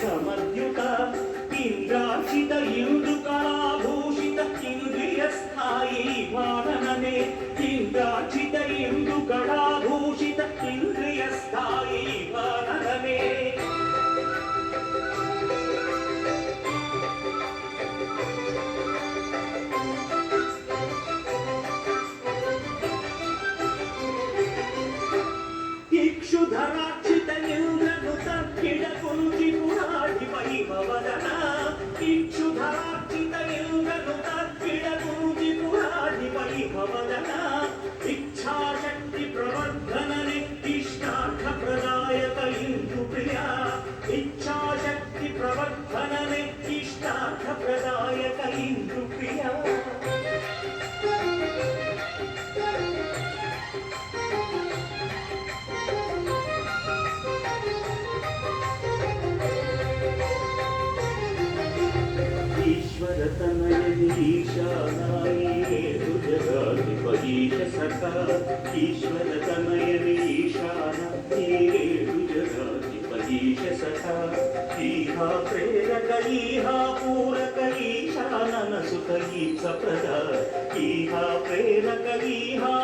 సమద్యుత ఇంద్రాచిత ఇందుకళాభూషిత ఇంద్రియ స్థాయి వారణనే ఇంద్రాచిత ఇందుకళాభూషిత ఇంద్రియ స్థాయి వారణనే ఇక్షుధరాక్షిత ఇంద్రనుత కిడకుంచి పురాటి వైభవదన ఇక్షుధరాక్షిత ఇంద్రనుత కిడకుంచి పురాటి వైభవదన ఇచ్ఛాశక్తి ప్రవర్ధననే ఇష్టార్థ ప్రదాయక ఇందు ప్రియా ఇచ్ఛాశక్తి ప్రవర్ధననే ఇష్టార్థ ప్రదాయక ఇందు ప్రియా ईश सखा ईश्वरतनयनीशानीश सखा ईहा प्रेरक ईहा पूरक ईशानन सुत ईप्स प्रदा ईहा प्रेरक ईहा